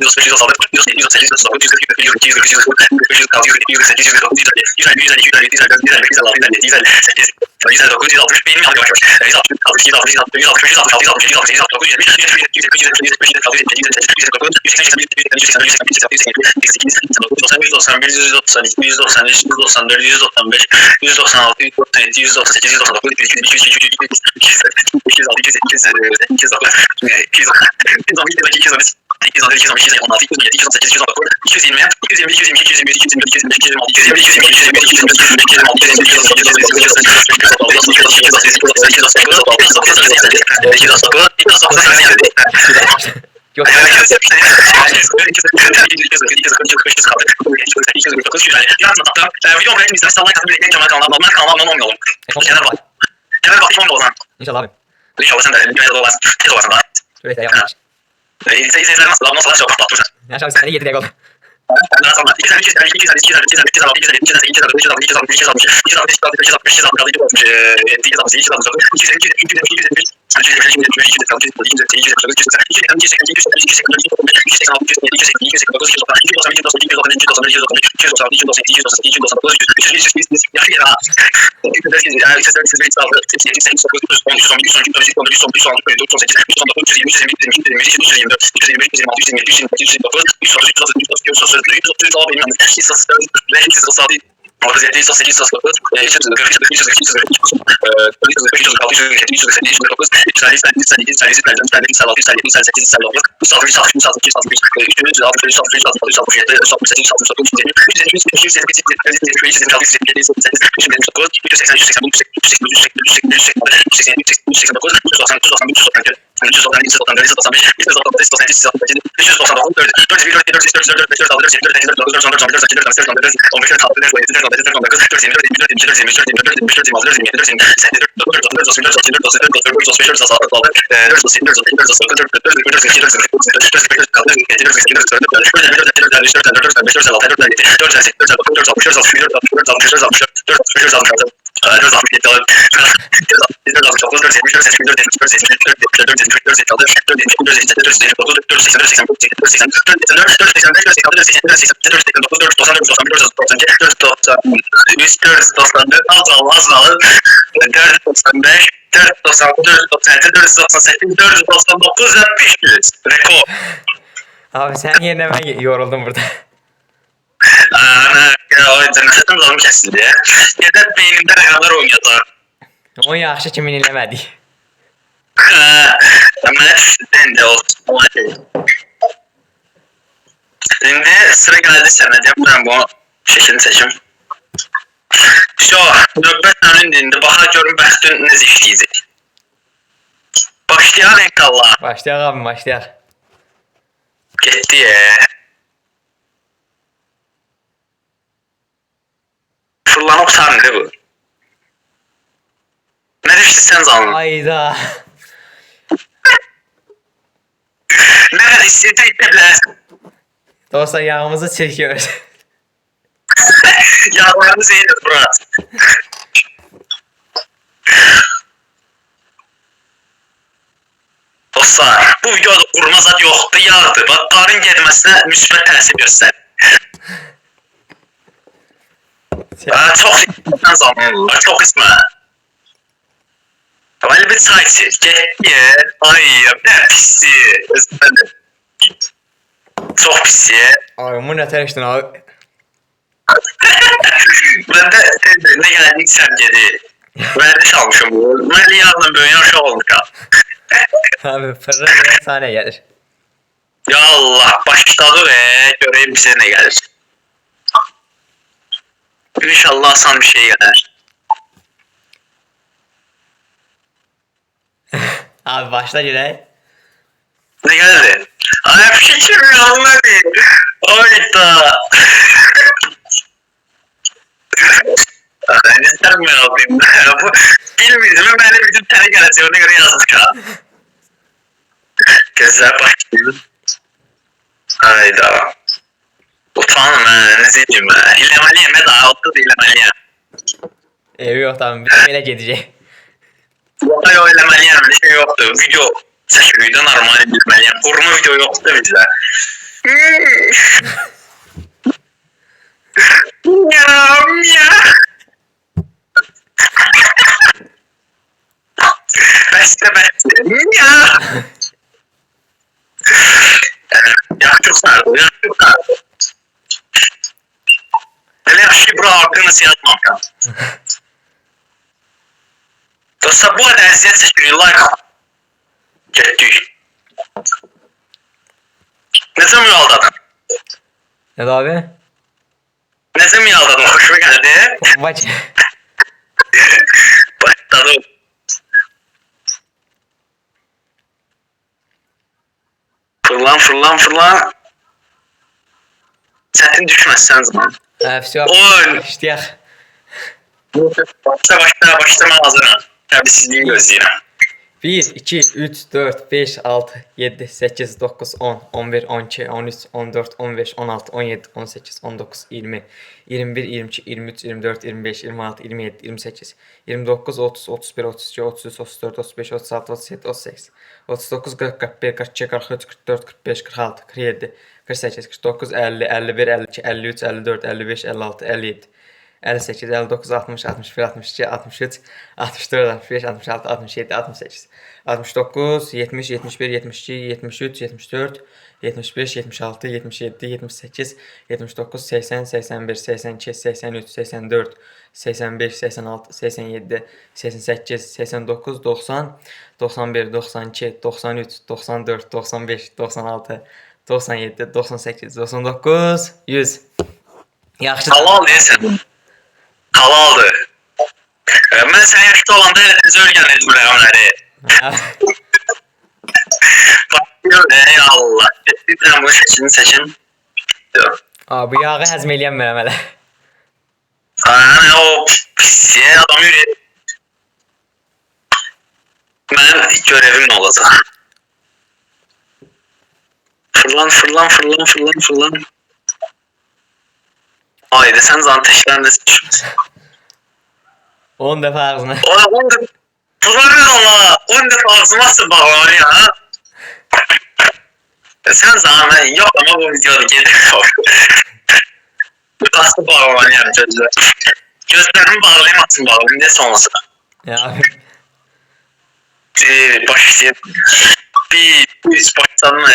138 159, 160, benim yanı yavaş yavaş. 160, 160, 160, 160, 160, 160, 160, 169, 170, 171, Yok. Videom üretim izlemesi like atmayı bekleyin. Kanalıma abone olun. Kenar bak 10 dolar. İnşallah abi. İnşallah sen de elime de olasın. Tek olasın da. Öyle yapmış. İzleyiciler nasıl çok patlatırsan. Ya şahsen seni 7 dakika oldu. Rekor. Abi sen yerine ben yoruldum burada. Ana, o yüzden zalım kesildi ya. Ya da beynimde rakamlar oynuyordu. O yaxşı kimi dinləmədik. Ben de olsun. Şimdi sıra geldi sana. Ben bu şeklini seçim. Şu nöbət sənin dində. Baxa görün bəxtin necə işləyəcək. Başlayaq inşallah. Başlayaq abi, başlayaq. Getdi ya. Fırlanıb sarındı bu. Ne düştü sen zanın? Ayda. Ne kadar istəyəcək də bilərsən. Dostlar yağımızı çekiyoruz. Yağlarınız iyidir bura. Dostlar, bu videoda qurma zad yoxdur, yağdır. Bax, qarın getməsinə müsbət təsir göstərir. Çox ismən zamanlar, çox ismən. Vali bir çay içir, getdi. Ay, nə pissi. Çox pissi. Ay bu ne teriştin abi. Ben de ne geldik sen gedi. Verdiş almışım bu. Ben de yarın böyle aşağı olmuş ha. Abi fırın bir saniye gelir. Ya Allah başladı ve göreyim bize ne gelir. İnşallah asan bir şey gelir. Abi başla yine. Ne geldi? Ay fikrim yanmadı. Oyda. Ne isterim ben yapayım. Bu bilmiyordum. Ben de bizim tane geleceğine göre yazdık ha. Gözler başlıyor. Hayda. Utanım ha. Ne diyeyim ha. İlemeliyim ha. Daha oldu da ilemeliyim. Evi yok tamam. Bizim ele gidecek. Yok ilemeliyim. Bir şey yoktu. Video çekiliyordu. Normal ilemeliyim. Kurma video yoktu bizde. Ya. Bəsdə. Ya! Yaxşı sardı, yaxşı sardı. Elə yaxşı ki, bura haqqını yazmamışam. Dostlar, bu qədər əziyyət çəkirik, like al. Getdik. Necə mi aldadın? Ne da abi? Necə mi aldadın? Xoşuma gəldi. Bak. Başladım. Fırlan. Çətin düşməzsən zaman. Все. Oy! İşte. Başlama hazırım. Təbisizliyi gözləyirəm. 1, 2, 3, 4, 5, 6, 7, 8, 9, 10, 11, 12, 13, 14, 15, 16, 17, 18, 19, 20, 21, 22, 23, 24, 25, 26, 27, 28, 29, 30, 31, 32, 33, 34, 35, 36, 37, 38, 39, 40, 41, 42, 43, 44, 45, 46, 47, 48, 49, 50, 51, 52, 53, 54, 55, 56, 57, 58, 59, 60, 61, 62, 63, 64, 65, 66, 67, 68, 69, 70, 71, 72, 73, 74, 75, 76, 77, 78, 79, 80, 81, 82, 83, 84, 85, 86, 87, 88, 89, 90, 91, 92, 93, 94, 95, 96, 97, 98, 99, 100. Yaxşı. Halal deyəsən. Halaldır. Mən sən yaşda olanda elə tez öyrənirdim rəqəmləri. Başlıyor, ey Allah. Getdirəm bunu seçin. Bu yağı həzm eləyənmirəm hələ. O pisiyə adam yürüyür. Mənim görevim nə olacaq? Fırlan. Haydi sen zaten teşkilen de seçmişsin. 10 dəfə ağzına. Ola 10 defa. Duramıyor ona. 10 defa ağzıma sıbağlar ya. Sen zaten yok ama bu videoda geliyor. Bu nasıl bağlaman yani çocuğa. Gözlerimi bağlayayım atsın bağlayayım diye sonrası. Ya abi. Başlayayım. Bir başlayalım mı?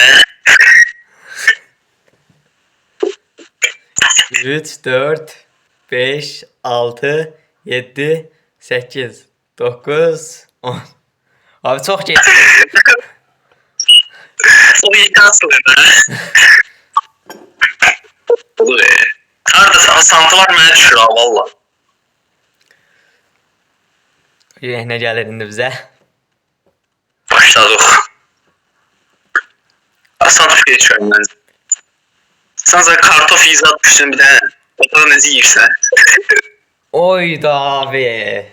3, 4, 5, 6, 7, 8, 9, 10. Abi çok geç. O yıkansın ha. Harada asantı var mənə düşür ha valla. Ne gəlir indi bizə? Başladıq. Asant fikir düşürəm mən. Sen zaten kartof izi atmışsın bir de. O da nezi yiyirsən. Oyda abi.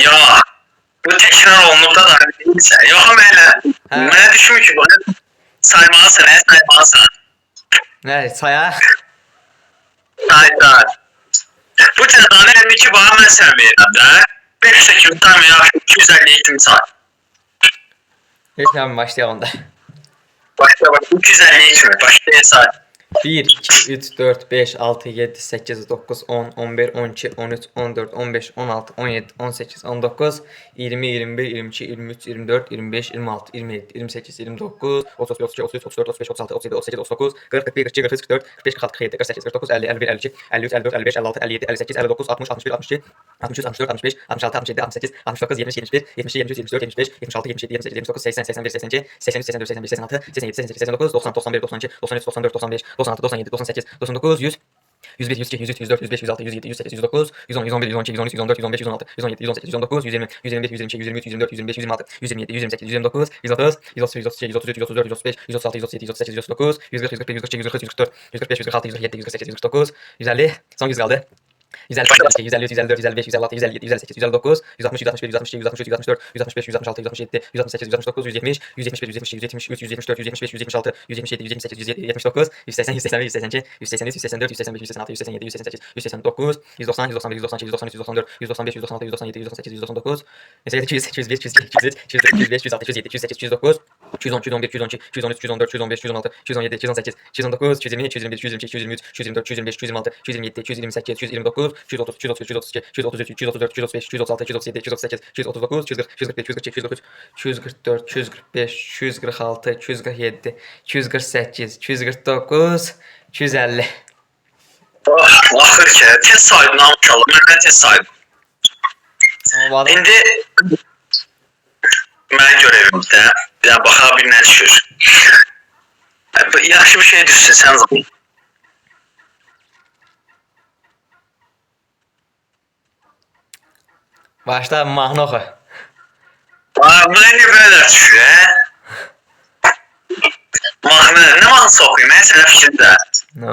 Ya. Bu tekrar olunub da değilsən. Yox ama elə. Mənə düşmür ki bunu. Saymalısın, saymalısın. Ne sayaq? Saydan. Bu cəzanı 52 bana mən sən verirəm də. 5 8 tane ya 250 eğitim saat. Lütfen başlayalım da. Başla 250 eğitim. Başla saat. 1, 2, 3, 4, 5, 6, 7, 8, 9, 10, 11, 12, 13, 14, 15, 16, 17, 18, 19, 20, 21, 22, 23, 24, 25, 26, 27, 28, 29, 30, 32, 33, 34, 35, 36, 37, 38, 39, 40, 41, 42, 43, 44, 45, 46, 47, 48, 49, 50, 51, 52, 53, 54, 55, 56, 57, 58, 59, 60, 61, 62, 63, 64, 65, 66, 67, 68, 69, 70, 71, 72, 73, 74, 75, 76, 77, 28, 29, 80, 81, 82, 83, 84, 85, 86, 87, 88, 89, 90, 91, 92, 93, 94, 95, 96, 97, 98, 99, 100, 101, 102, 103, 104, 105, 106, 107, 108, 109, 110, 111, 112, 113, 114, 115, 116, 117, 118, 119, 120, 121, 122, 123, 124, 125, 126, 127, 128, 129, 130, 132, 133, 134, 135, 136, 137, 138, 139, 140, 141, 142, 143, 144, 145, 146, 147, 148, 149, 150, son 100 kaldı. 152, 153, 154, 155, 156, 157, 158, 159, 160, 161, 162, 163, 164, 165, 166, 167, 168, 169, 170, 171, 172, 173, 174, 175, 176, 177, 178, 179, 180, 181, 182, 183, 184, 185, 186, 187, 188, 189, 190, 191, 192, 193, 194, 195, 196, 197, 198, 199, 200, 201, 202, 203, 204, 205, 206, 207, 208, 209, 210, 211, 212, 213, 214, 215, 216, 217, 218, 219, 220, 221, 222, 223, 224, 225, 226, 227, 228, 229, 239, 230, 232, 233, 234, 235, 236, 237, 238, 239, 240, 241, 242, 243, 244, 245, 246, 247, 248, 249, 250. Axır ki, tez saydın maşallah. Mən tez saydım. Amma bu adam İndi mən görevimdə bir də baxa bir nə düşür. Yaxşı bir şey düşsün sən zaman. başda mahnı oxu. Buna niyə belə düşür, Mahnı, nə mahnısı oxuyum, sənə fikirdə?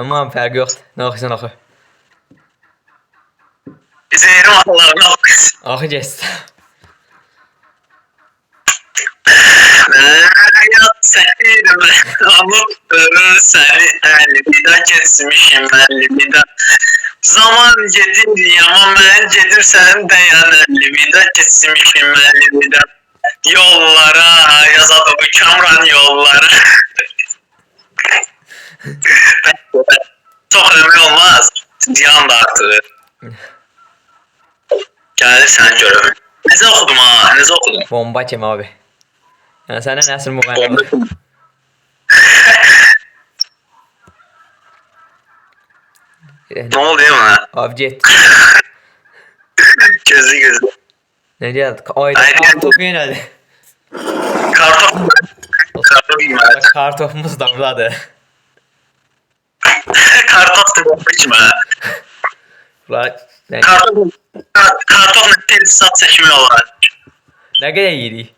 Aman fərqi yoxdur. Nə oxuysan oxu. Zehri mahnılarını oxuyum. Oxu geçsin. Hayat səhiydim, unuttum səni əlvida keçmişim əlvida. Zaman gedir ama mən gedir sən dayan əlvida keçmişim əlvida. Yollara yazadı bu Kamran yollara. Çok önemli olmaz. Ziyan da artığı. Gəlir sən görüm. Necə oxudum ha? Necə oxudum? Bomba kimi abi. Yəni səndən əsl müğənni. Ne oldu ya bana? Abi get. Gözü. Ne geldi? Ayda Ayda. kartopu yöneldi. Kartof. Kartof yemez. Kartopumuz da buradadır. Kartof da bomba içme. Bunlar ne, Kartof tesisat seçimi olarak. ne kadar yedik?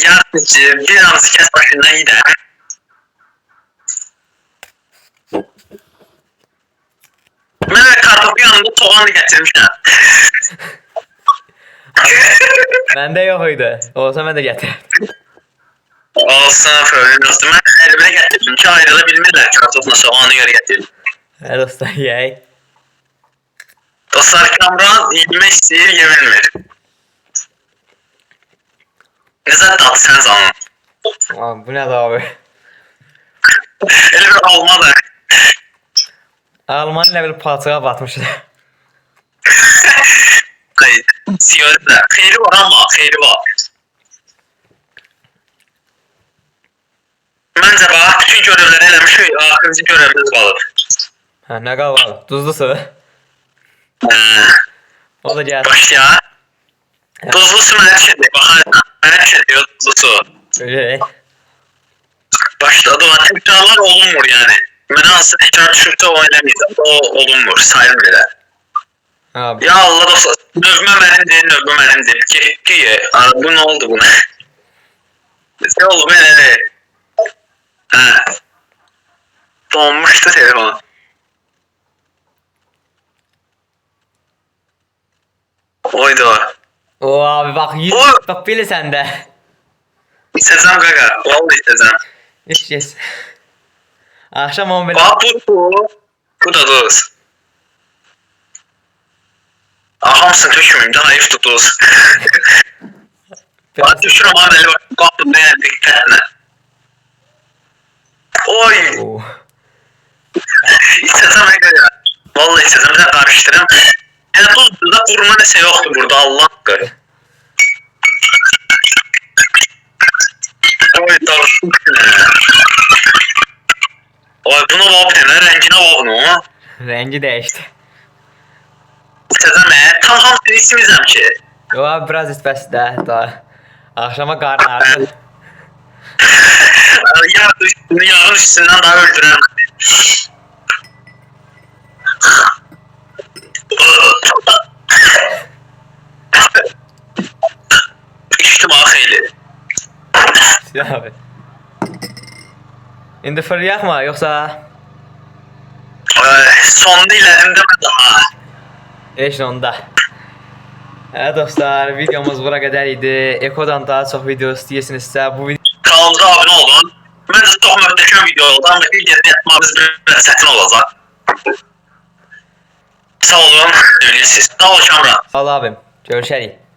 Yardımcı bir ansı kes başından gider. Ben de kartofu yanında soğanı getirmişim. Bende yok oydu. Olsa ben de getirdim. Olsun problem yoktu. Ben elime getirdim ki ayrılabilmediler kartofla soğanı göre getirdim. Her usta yey. Dostlar Kamran yemek isteyir yeminmir. Ne zaten sen zaman. Lan bu ne de abi? Öyle bir olma da. Alman level patığa batmışlar. Hayır. Siyonda. Xeyri var ama xeyri var. Məncə bax, bütün görevləri eləmişik, axırıncı görevimiz qalır. Ha ne kadar var? Tuzlu su. O da geldi. Başlayaq. Tuzlu su mənə düşəcək, bax, mənə düşəcək o tuzlu su. Öyle. Başladı, o təkrarlar olunmur yəni. Mənə hansı təkrar düşübdə o eləməyəcəm, o olunmur, sayılmır elə. Abi. Ya Allah dostlar, növbə mənimdir, növbə mənimdir. Getdi, bu nə oldu buna? Ne oldu belə? Hə. Donmuşdu telefon. Oydu o. O abi bak yüz O- bak bile sende. İstesem kaka. Vallahi istesem. Hiç yes. Akşam 11. Bak bu. Bu da dost. Hamsın düşmeyeyim. Daha iyi tutuz. Bak düşürüm abi. Bak bu ne? Dikkatle. Oy. Oo. İstesem kaka. Vallahi istesem. Bir de karıştırayım. Yani bu da vurma nese yoktu burada. Allah hakkı. Oy dalışın ne? Oy buna bak bir ne? Rengine bak bunu. Rengi değişti. İstesem tam hamsın ismizem ki. Yo abi biraz ispəs də daha. Akşama karnı ağrıdı. Yağın üstünden daha öldüren. İçtim aheyli. Abi. İndi fırlayak mı yoksa Son değil elimde mi daha? eşin onda? Evet dostlar videomuz bura kadar idi. Eko'dan daha çok video istəyirsinizsə bu video Kanalımıza abone olun. Bence çok muhteşem video oldu ama bir geri yapmamız biraz çetin olacak. Sağ olun. Sağ ol Kamran. Al abim. Görüşərik.